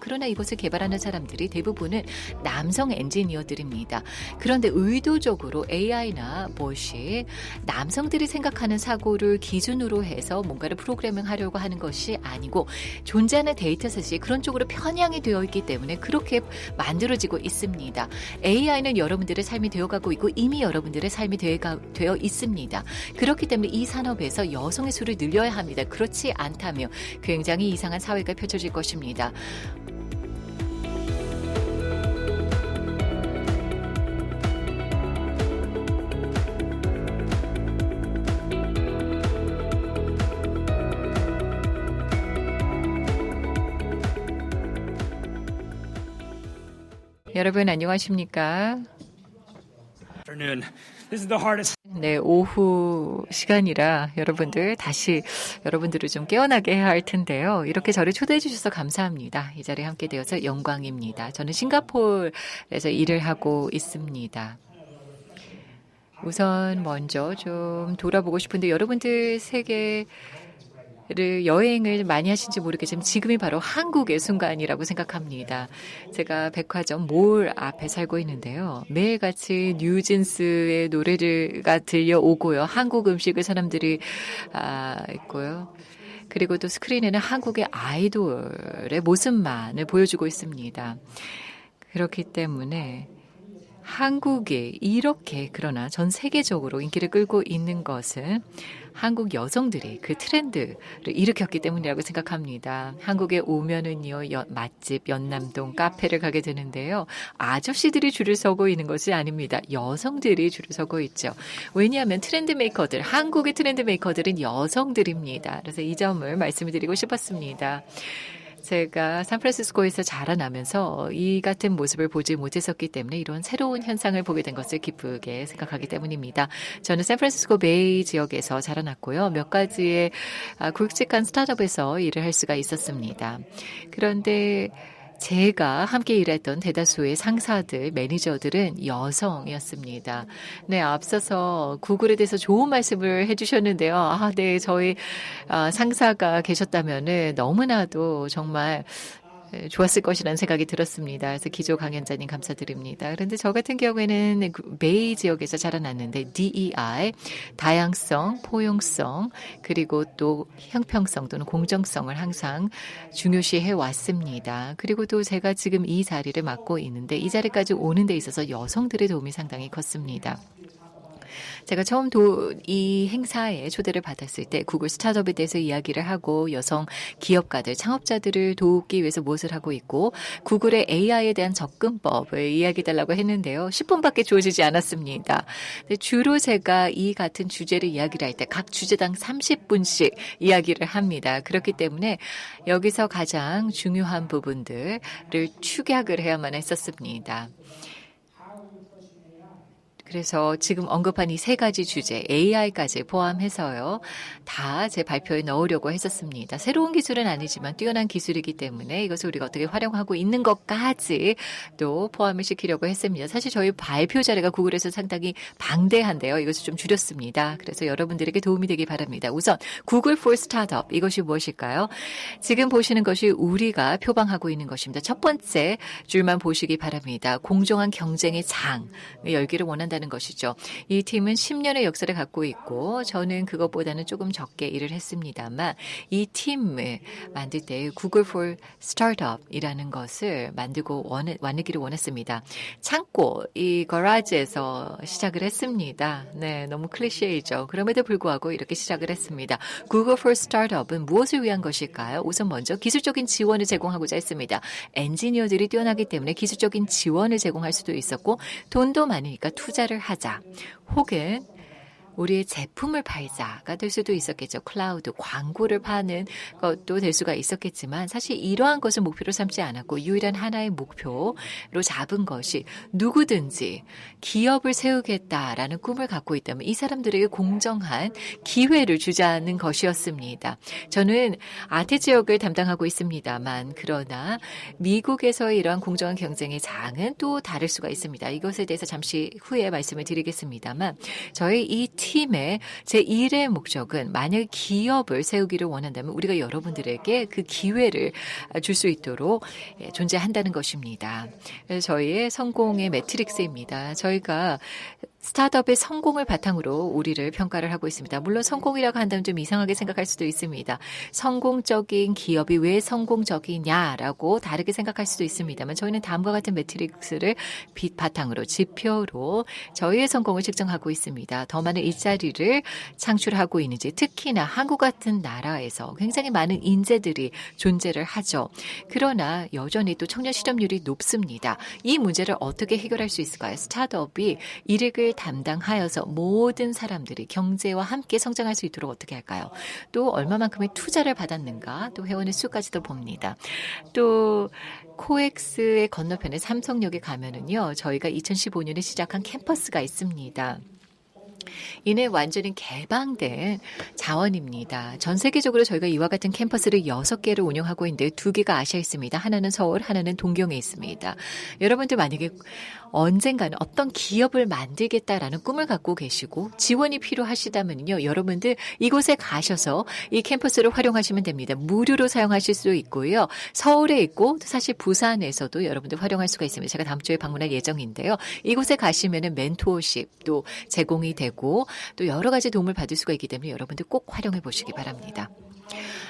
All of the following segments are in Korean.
그러나 이것을 개발하는 사람들이 대부분은 남성 엔지니어들입니다. 그런데 의도적으로 AI나 무엇이 남성들이 생각하는 사고를 기준으로 해서 뭔가를 프로그래밍하려고 하는 것이 아니고 존재하는 데이터셋이 그런 쪽으로 편향이 되어 있기 때문에 그렇게 만들어지고 있습니다. AI는 여러분들의 삶이 되어가고 있고 이미 여러분들의 삶이 되어 있습니다. 그렇기 때문에 이 산업에서 여성의 수를 늘려야 합니다. 그렇지 않다면 굉장히 이상한 사회가 펼쳐질 것입니다. 여러분 안녕하십니까? 네, 오후 시간이라 여러분들을 좀 깨어나게 해야 할 텐데요. 이렇게 저를 초대해 주셔서 감사합니다. 이 자리에 함께 되어서 영광입니다. 저는 싱가포르에서 일을 하고 있습니다. 우선 먼저 좀 돌아보고 싶은데 여러분들 여행을 많이 하신지 모르겠지만 지금이 바로 한국의 순간이라고 생각합니다. 제가 백화점 몰 앞에 살고 있는데요. 매일같이 뉴진스의 노래가 들려오고요. 한국 음식을 사람들이 있고요. 그리고 또 스크린에는 한국의 아이돌의 모습만을 보여주고 있습니다. 그렇기 때문에 한국이 이렇게 그러나 전 세계적으로 인기를 끌고 있는 것은 한국 여성들이 그 트렌드를 일으켰기 때문이라고 생각합니다. 한국에 오면은요, 맛집, 연남동, 카페를 가게 되는데요. 아저씨들이 줄을 서고 있는 것이 아닙니다. 여성들이 줄을 서고 있죠. 왜냐하면 한국의 트렌드 메이커들은 여성들입니다. 그래서 이 점을 말씀을 드리고 싶었습니다. 제가 샌프란시스코에서 자라나면서 이 같은 모습을 보지 못했었기 때문에 이런 새로운 현상을 보게 된 것을 기쁘게 생각하기 때문입니다. 저는 샌프란시스코 베이 지역에서 자라났고요. 몇 가지의 굵직한 스타트업에서 일을 할 수가 있었습니다. 그런데 제가 함께 일했던 대다수의 상사들, 매니저들은 여성이었습니다. 네, 앞서서 구글에 대해서 좋은 말씀을 해주셨는데요. 네, 저희 상사가 계셨다면은 너무나도 정말 좋았을 것이라는 생각이 들었습니다. 그래서 기조 강연자님 감사드립니다. 그런데 저 같은 경우에는 베이 지역에서 자라났는데 DEI, 다양성, 포용성, 그리고 또 형평성 또는 공정성을 항상 중요시해 왔습니다. 그리고 또 제가 지금 이 자리를 맡고 있는데 이 자리까지 오는 데 있어서 여성들의 도움이 상당히 컸습니다. 제가 처음 이 행사에 초대를 받았을 때 구글 스타트업에 대해서 이야기를 하고 여성 기업가들, 창업자들을 돕기 위해서 무엇을 하고 있고 구글의 AI에 대한 접근법을 이야기해달라고 했는데요. 10분밖에 주어지지 않았습니다. 주로 제가 이 같은 주제를 이야기를 할 때 각 주제당 30분씩 이야기를 합니다. 그렇기 때문에 여기서 가장 중요한 부분들을 축약을 해야만 했었습니다. 그래서 지금 언급한 이 세 가지 주제, AI까지 포함해서요. 다 제 발표에 넣으려고 했었습니다. 새로운 기술은 아니지만 뛰어난 기술이기 때문에 이것을 우리가 어떻게 활용하고 있는 것까지 또 포함을 시키려고 했습니다. 사실 저희 발표 자리가 구글에서 상당히 방대한데요. 이것을 좀 줄였습니다. 그래서 여러분들에게 도움이 되기 바랍니다. 우선 구글 for Startup 이것이 무엇일까요? 지금 보시는 것이 우리가 표방하고 있는 것입니다. 첫 번째 줄만 보시기 바랍니다. 공정한 경쟁의 장을 열기를 원한다는 것이죠. 이 팀은 10년의 역사를 갖고 있고 저는 그것보다는 조금 적게 일을 했습니다만 이 팀을 만들 때 구글 for Startup이라는 것을 만들기를 원했습니다. 창고, 이 거라지에서 시작을 했습니다. 네, 너무 클리셰이죠. 그럼에도 불구하고 이렇게 시작을 했습니다. 구글 for Startup은 무엇을 위한 것일까요? 우선 먼저 기술적인 지원을 제공하고자 했습니다. 엔지니어들이 뛰어나기 때문에 기술적인 지원을 제공할 수도 있었고 돈도 많으니까 투자를 하자. 혹은 우리의 제품을 팔자가 될 수도 있었겠죠. 클라우드, 광고를 파는 것도 될 수가 있었겠지만 사실 이러한 것을 목표로 삼지 않았고 유일한 하나의 목표로 잡은 것이 누구든지 기업을 세우겠다라는 꿈을 갖고 있다면 이 사람들에게 공정한 기회를 주자는 것이었습니다. 저는 아태 지역을 담당하고 있습니다만 그러나 미국에서의 이러한 공정한 경쟁의 장은 또 다를 수가 있습니다. 이것에 대해서 잠시 후에 말씀을 드리겠습니다만 저희 이 팀의 제1의 목적은 만약 기업을 세우기를 원한다면 우리가 여러분들에게 그 기회를 줄 수 있도록 존재한다는 것입니다. 그래서 저희의 성공의 매트릭스입니다. 저희가 스타트업의 성공을 바탕으로 우리를 평가를 하고 있습니다. 물론 성공이라고 한다면 좀 이상하게 생각할 수도 있습니다. 성공적인 기업이 왜 성공적이냐라고 다르게 생각할 수도 있습니다만 저희는 다음과 같은 매트릭스를 바탕으로 지표로 저희의 성공을 측정하고 있습니다. 더 많은 일자리를 창출하고 있는지 특히나 한국 같은 나라에서 굉장히 많은 인재들이 존재를 하죠. 그러나 여전히 또 청년 실업률이 높습니다. 이 문제를 어떻게 해결할 수 있을까요? 스타트업이 이익을 담당하여서 모든 사람들이 경제와 함께 성장할 수 있도록 어떻게 할까요? 또 얼마만큼의 투자를 받았는가? 또 회원의 수까지도 봅니다. 또 코엑스의 건너편에 삼성역에 가면은요. 저희가 2015년에 시작한 캠퍼스가 있습니다. 이는 완전히 개방된 자원입니다. 전 세계적으로 저희가 이와 같은 캠퍼스를 6개를 운영하고 있는데 2개가 아시아에 있습니다. 하나는 서울, 하나는 동경에 있습니다. 여러분들 만약에 언젠가는 어떤 기업을 만들겠다라는 꿈을 갖고 계시고 지원이 필요하시다면요. 여러분들 이곳에 가셔서 이 캠퍼스를 활용하시면 됩니다. 무료로 사용하실 수 있고요. 서울에 있고 사실 부산에서도 여러분들 활용할 수가 있습니다. 제가 다음 주에 방문할 예정인데요. 이곳에 가시면은 멘토십도 제공이 되고 또 여러 가지 도움을 받을 수가 있기 때문에 여러분들 꼭 활용해 보시기 바랍니다.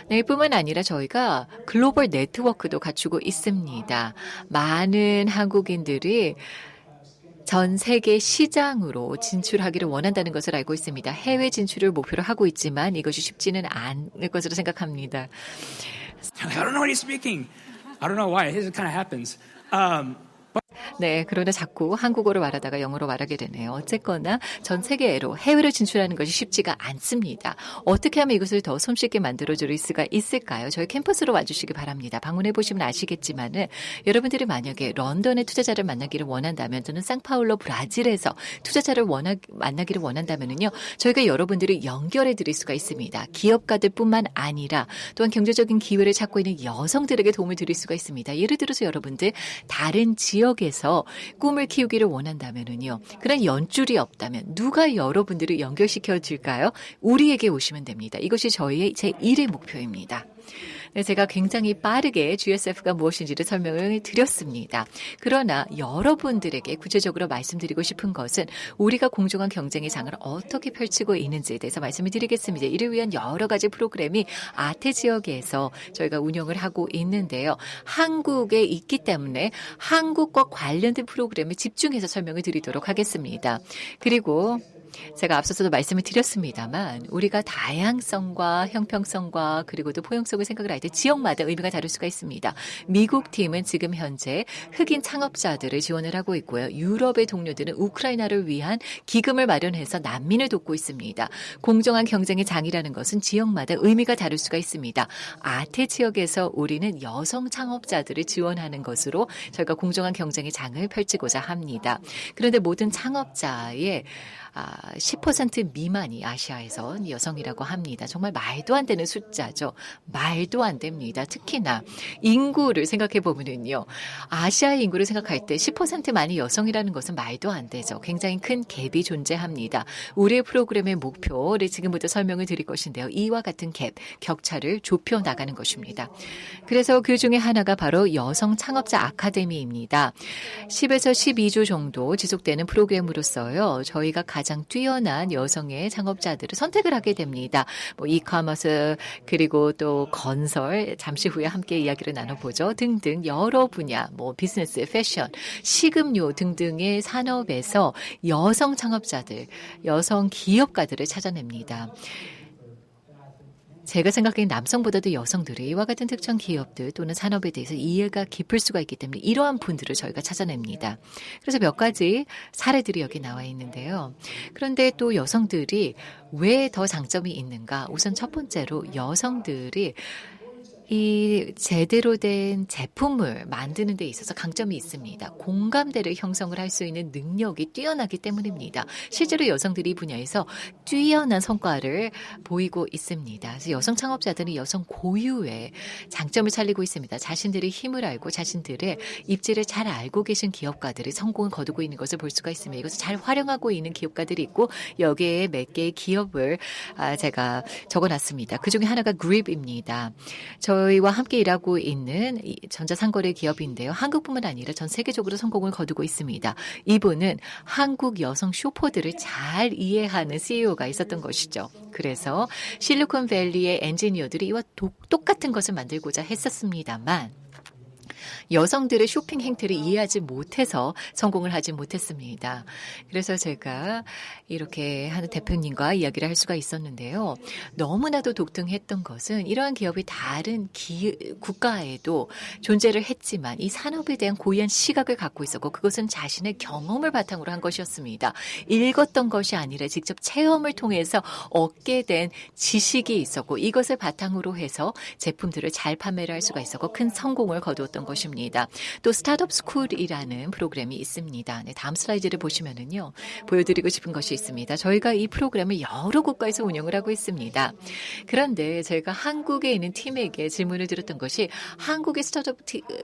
네, 뿐만 아니라 저희가 글로벌 네트워크도 갖추고 있습니다. 많은 한국인들이 전 세계 시장으로 진출하기를 원한다는 것을 알고 있습니다. 해외 진출을 목표로 하고 있지만 이것이 쉽지는 않을 것으로 생각합니다. I don't know what he's speaking. I don't know why. It kind of happens. 네, 그러나 자꾸 한국어로 말하다가 영어로 말하게 되네요. 어쨌거나 전 세계로 해외로 진출하는 것이 쉽지가 않습니다. 어떻게 하면 이것을 더 손쉽게 만들어줄 수가 있을까요? 저희 캠퍼스로 와주시기 바랍니다. 방문해 보시면 아시겠지만은 여러분들이 만약에 런던의 투자자를 만나기를 원한다면 또는 상파울로 브라질에서 투자자를 만나기를 원한다면은요. 저희가 여러분들을 연결해 드릴 수가 있습니다. 기업가들뿐만 아니라 또한 경제적인 기회를 찾고 있는 여성들에게 도움을 드릴 수가 있습니다. 예를 들어서 여러분들 다른 지역에서 꿈을 키우기를 원한다면은요. 그런 연줄이 없다면 누가 여러분들을 연결시켜 줄까요? 우리에게 오시면 됩니다. 이것이 저희의 제1의 목표입니다. 네, 제가 굉장히 빠르게 GSF가 무엇인지를 설명을 드렸습니다. 그러나 여러분들에게 구체적으로 말씀드리고 싶은 것은 우리가 공정한 경쟁의 장을 어떻게 펼치고 있는지에 대해서 말씀을 드리겠습니다. 이를 위한 여러 가지 프로그램이 아태 지역에서 저희가 운영을 하고 있는데요. 한국에 있기 때문에 한국과 관련된 프로그램에 집중해서 설명을 드리도록 하겠습니다. 그리고 제가 앞서서도 말씀을 드렸습니다만 우리가 다양성과 형평성과 그리고 또 포용성을 생각을 할 때 지역마다 의미가 다를 수가 있습니다. 미국 팀은 지금 현재 흑인 창업자들을 지원을 하고 있고요. 유럽의 동료들은 우크라이나를 위한 기금을 마련해서 난민을 돕고 있습니다. 공정한 경쟁의 장이라는 것은 지역마다 의미가 다를 수가 있습니다. 아태 지역에서 우리는 여성 창업자들을 지원하는 것으로 저희가 공정한 경쟁의 장을 펼치고자 합니다. 그런데 모든 창업자의 10% 미만이 아시아에서 여성이라고 합니다. 정말 말도 안 되는 숫자죠. 말도 안 됩니다. 특히나 인구를 생각해 보면은요. 아시아의 인구를 생각할 때 10%만이 여성이라는 것은 말도 안 되죠. 굉장히 큰 갭이 존재합니다. 우리의 프로그램의 목표를 지금부터 설명을 드릴 것인데요. 이와 같은 갭, 격차를 좁혀 나가는 것입니다. 그래서 그 중에 하나가 바로 여성 창업자 아카데미입니다. 10에서 12주 정도 지속되는 프로그램으로서요. 저희가 가장 뛰어난 여성의 창업자들을 선택을 하게 됩니다. 이커머스 그리고 또 건설 잠시 후에 함께 이야기를 나눠보죠. 등등 여러 분야 비즈니스, 패션, 식음료 등등의 산업에서 여성 창업자들, 여성 기업가들을 찾아냅니다. 제가 생각하기엔 남성보다도 여성들이 이와 같은 특정 기업들 또는 산업에 대해서 이해가 깊을 수가 있기 때문에 이러한 분들을 저희가 찾아냅니다. 그래서 몇 가지 사례들이 여기 나와 있는데요. 그런데 또 여성들이 왜 더 장점이 있는가? 우선 첫 번째로 여성들이 이 제대로 된 제품을 만드는 데 있어서 강점이 있습니다. 공감대를 형성을 할 수 있는 능력이 뛰어나기 때문입니다. 실제로 여성들이 이 분야에서 뛰어난 성과를 보이고 있습니다. 그래서 여성 창업자들은 여성 고유의 장점을 살리고 있습니다. 자신들의 힘을 알고 자신들의 입지를 잘 알고 계신 기업가들이 성공을 거두고 있는 것을 볼 수가 있습니다. 이것을 잘 활용하고 있는 기업가들이 있고 여기에 몇 개의 기업을 제가 적어놨습니다. 그중에 하나가 그립입니다. 저희와 함께 일하고 있는 전자상거래 기업인데요. 한국뿐만 아니라 전 세계적으로 성공을 거두고 있습니다. 이분은 한국 여성 쇼퍼들을 잘 이해하는 CEO가 있었던 것이죠. 그래서 실리콘밸리의 엔지니어들이 이와 똑같은 것을 만들고자 했었습니다만 여성들의 쇼핑 행태를 이해하지 못해서 성공을 하지 못했습니다. 그래서 제가 이렇게 하는 대표님과 이야기를 할 수가 있었는데요. 너무나도 독특했던 것은 이러한 기업이 다른 국가에도 존재를 했지만 이 산업에 대한 고유한 시각을 갖고 있었고 그것은 자신의 경험을 바탕으로 한 것이었습니다. 읽었던 것이 아니라 직접 체험을 통해서 얻게 된 지식이 있었고 이것을 바탕으로 해서 제품들을 잘 판매를 할 수가 있었고 큰 성공을 거두었던 것입니다. 또 스타트업 스쿨이라는 프로그램이 있습니다. 네, 다음 슬라이드를 보시면은요. 보여드리고 싶은 것이 있습니다. 저희가 이 프로그램을 여러 국가에서 운영을 하고 있습니다. 그런데 제가 한국에 있는 팀에게 질문을 드렸던 것이 한국의 스타트업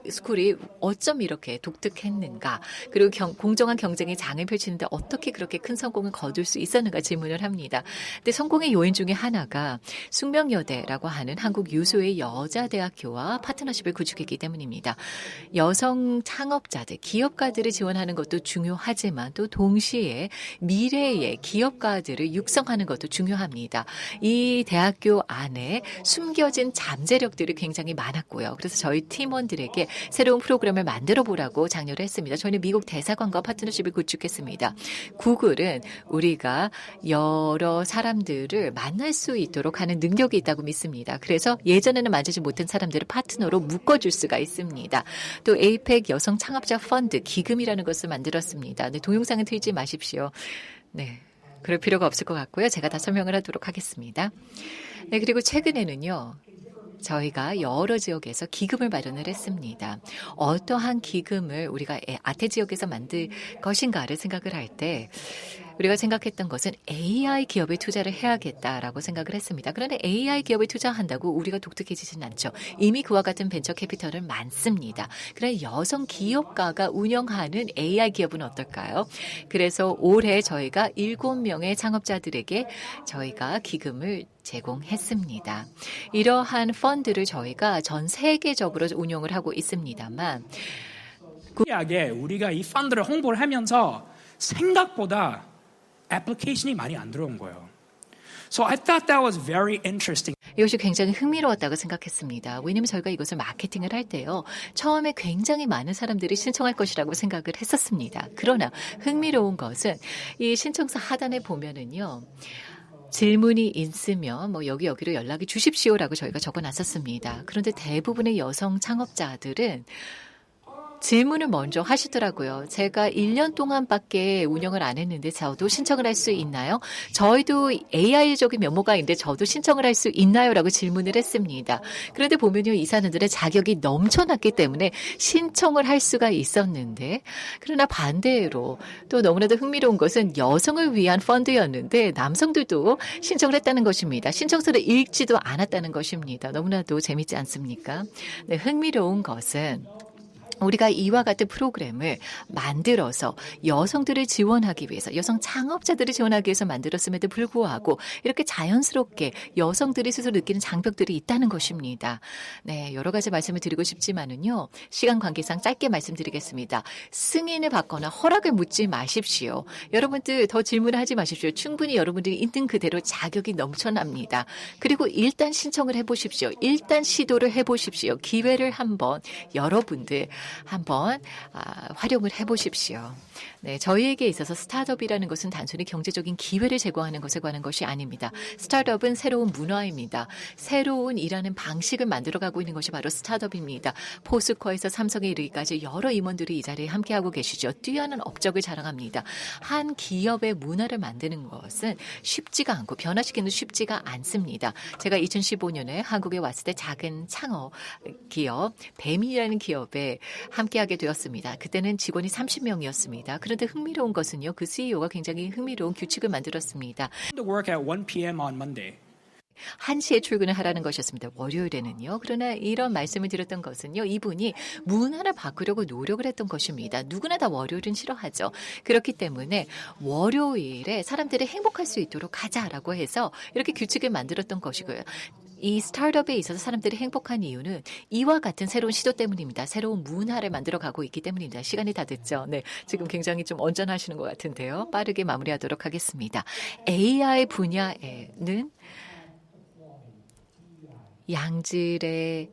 스쿨이 어쩜 이렇게 독특했는가 그리고 공정한 경쟁의 장을 펼치는데 어떻게 그렇게 큰 성공을 거둘 수 있었는가 질문을 합니다. 근데 성공의 요인 중에 하나가 숙명여대라고 하는 한국 유수의 여자대학교와 파트너십을 구축했기 때문입니다. 여성 창업자들, 기업가들을 지원하는 것도 중요하지만 또 동시에 미래의 기업가들을 육성하는 것도 중요합니다. 이 대학교 안에 숨겨진 잠재력들이 굉장히 많았고요. 그래서 저희 팀원들에게 새로운 프로그램을 만들어 보라고 장려를 했습니다. 저희는 미국 대사관과 파트너십을 구축했습니다. 구글은 우리가 여러 사람들을 만날 수 있도록 하는 능력이 있다고 믿습니다. 그래서 예전에는 만지지 못한 사람들을 파트너로 묶어줄 수가 있습니다. 또 에이펙 여성 창업자 펀드 기금이라는 것을 만들었습니다. 네, 동영상은 틀지 마십시오. 네, 그럴 필요가 없을 것 같고요. 제가 다 설명을 하도록 하겠습니다. 네, 그리고 최근에는요. 저희가 여러 지역에서 기금을 마련을 했습니다. 어떠한 기금을 우리가 아태 지역에서 만들 것인가를 생각을 할 때 우리가 생각했던 것은 AI 기업에 투자를 해야겠다라고 생각을 했습니다. 그런데 AI 기업에 투자한다고 우리가 독특해지진 않죠. 이미 그와 같은 벤처 캐피털은 많습니다. 그런데 여성 기업가가 운영하는 AI 기업은 어떨까요? 그래서 올해 저희가 7명의 창업자들에게 저희가 기금을 제공했습니다. 이러한 펀드를 저희가 전 세계적으로 운영을 하고 있습니다만 신기하게 우리가 이 펀드를 홍보를 하면서 생각보다 애플리케이션이 많이 안 들어온 거예요. So I thought that was very interesting. 이것이 굉장히 흥미로웠다고 생각했습니다. 왜냐하면 저희가 이것을 마케팅을 할 때요. 처음에 굉장히 많은 사람들이 신청할 것이라고 생각을 했었습니다. 그러나 흥미로운 것은 이 신청서 하단에 보면은요. 질문이 있으면 여기로 연락이 주십시오라고 저희가 적어놨었습니다. 그런데 대부분의 여성 창업자들은 질문을 먼저 하시더라고요. 제가 1년 동안밖에 운영을 안 했는데 저도 신청을 할 수 있나요? 저희도 AI적인 면모가 있는데 저도 신청을 할 수 있나요? 라고 질문을 했습니다. 그런데 보면요. 이 사람들의 자격이 넘쳐났기 때문에 신청을 할 수가 있었는데 그러나 반대로 또 너무나도 흥미로운 것은 여성을 위한 펀드였는데 남성들도 신청을 했다는 것입니다. 신청서를 읽지도 않았다는 것입니다. 너무나도 재밌지 않습니까? 네, 흥미로운 것은 우리가 이와 같은 프로그램을 만들어서 여성들을 지원하기 위해서 여성 창업자들을 지원하기 위해서 만들었음에도 불구하고 이렇게 자연스럽게 여성들이 스스로 느끼는 장벽들이 있다는 것입니다. 네, 여러 가지 말씀을 드리고 싶지만은요. 시간 관계상 짧게 말씀드리겠습니다. 승인을 받거나 허락을 묻지 마십시오. 여러분들 더 질문을 하지 마십시오. 충분히 여러분들이 있는 그대로 자격이 넘쳐납니다. 그리고 일단 신청을 해보십시오. 일단 시도를 해보십시오. 기회를 한번 여러분들 한번 활용을 해보십시오. 네, 저희에게 있어서 스타트업이라는 것은 단순히 경제적인 기회를 제공하는 것에 관한 것이 아닙니다. 스타트업은 새로운 문화입니다. 새로운 일하는 방식을 만들어가고 있는 것이 바로 스타트업입니다. 포스코에서 삼성에 이르기까지 여러 임원들이 이 자리에 함께하고 계시죠. 뛰어난 업적을 자랑합니다. 한 기업의 문화를 만드는 것은 쉽지가 않고 변화시키는 쉽지가 않습니다. 제가 2015년에 한국에 왔을 때 작은 창업 기업 뱀이라는 기업에 함께하게 되었습니다. 그때는 직원이 30명이었습니다. 그런데 흥미로운 것은요. 그 CEO가 굉장히 흥미로운 규칙을 만들었습니다. To work at 1 p.m. on Monday. 1시에 출근을 하라는 것이었습니다. 월요일에는요. 그러나 이런 말씀을 드렸던 것은요. 이분이 문화를 바꾸려고 노력을 했던 것입니다. 누구나 다 월요일은 싫어하죠. 그렇기 때문에 월요일에 사람들이 행복할 수 있도록 가자라고 해서 이렇게 규칙을 만들었던 것이고요. 이 스타트업에 있어서 사람들이 행복한 이유는 이와 같은 새로운 시도 때문입니다. 새로운 문화를 만들어가고 있기 때문입니다. 시간이 다 됐죠. 네, 지금 굉장히 좀 언짢아하시는 것 같은데요. 빠르게 마무리하도록 하겠습니다. AI 분야에는 양질의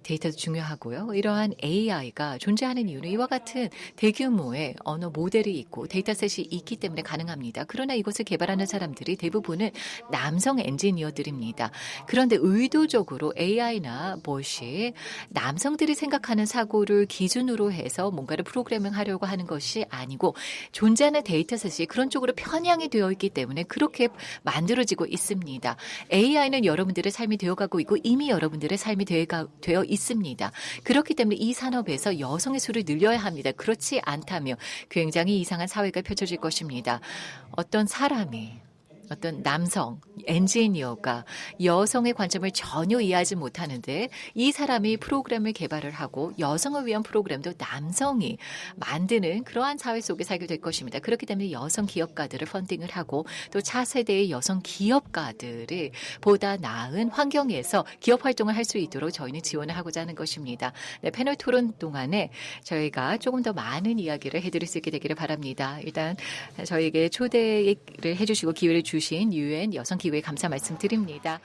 데이터도 중요하고요. 이러한 AI가 존재하는 이유는 이와 같은 대규모의 언어 모델이 있고 데이터셋이 있기 때문에 가능합니다. 그러나 이것을 개발하는 사람들이 대부분은 남성 엔지니어들입니다. 그런데 의도적으로 AI나 무엇이 남성들이 생각하는 사고를 기준으로 해서 뭔가를 프로그래밍 하려고 하는 것이 아니고 존재하는 데이터셋이 그런 쪽으로 편향이 되어 있기 때문에 그렇게 만들어지고 있습니다. AI는 여러분들의 삶이 되어가고 있고 이미 여러분들의 삶이 되어 있습니다. 그렇기 때문에 이 산업에서 여성의 수를 늘려야 합니다. 그렇지 않다면 굉장히 이상한 사회가 펼쳐질 것입니다. 어떤 사람이 어떤 남성 엔지니어가 여성의 관점을 전혀 이해하지 못하는데 이 사람이 프로그램을 개발을 하고 여성을 위한 프로그램도 남성이 만드는 그러한 사회 속에 살게 될 것입니다. 그렇기 때문에 여성 기업가들을 펀딩을 하고 또 차세대의 여성 기업가들을 보다 나은 환경에서 기업 활동을 할 수 있도록 저희는 지원을 하고자 하는 것입니다. 네, 패널 토론 동안에 저희가 조금 더 많은 이야기를 해드릴 수 있게 되기를 바랍니다. 일단 저희에게 초대를 해주시고 기회를 주신 UN 여성기구에 감사 말씀드립니다.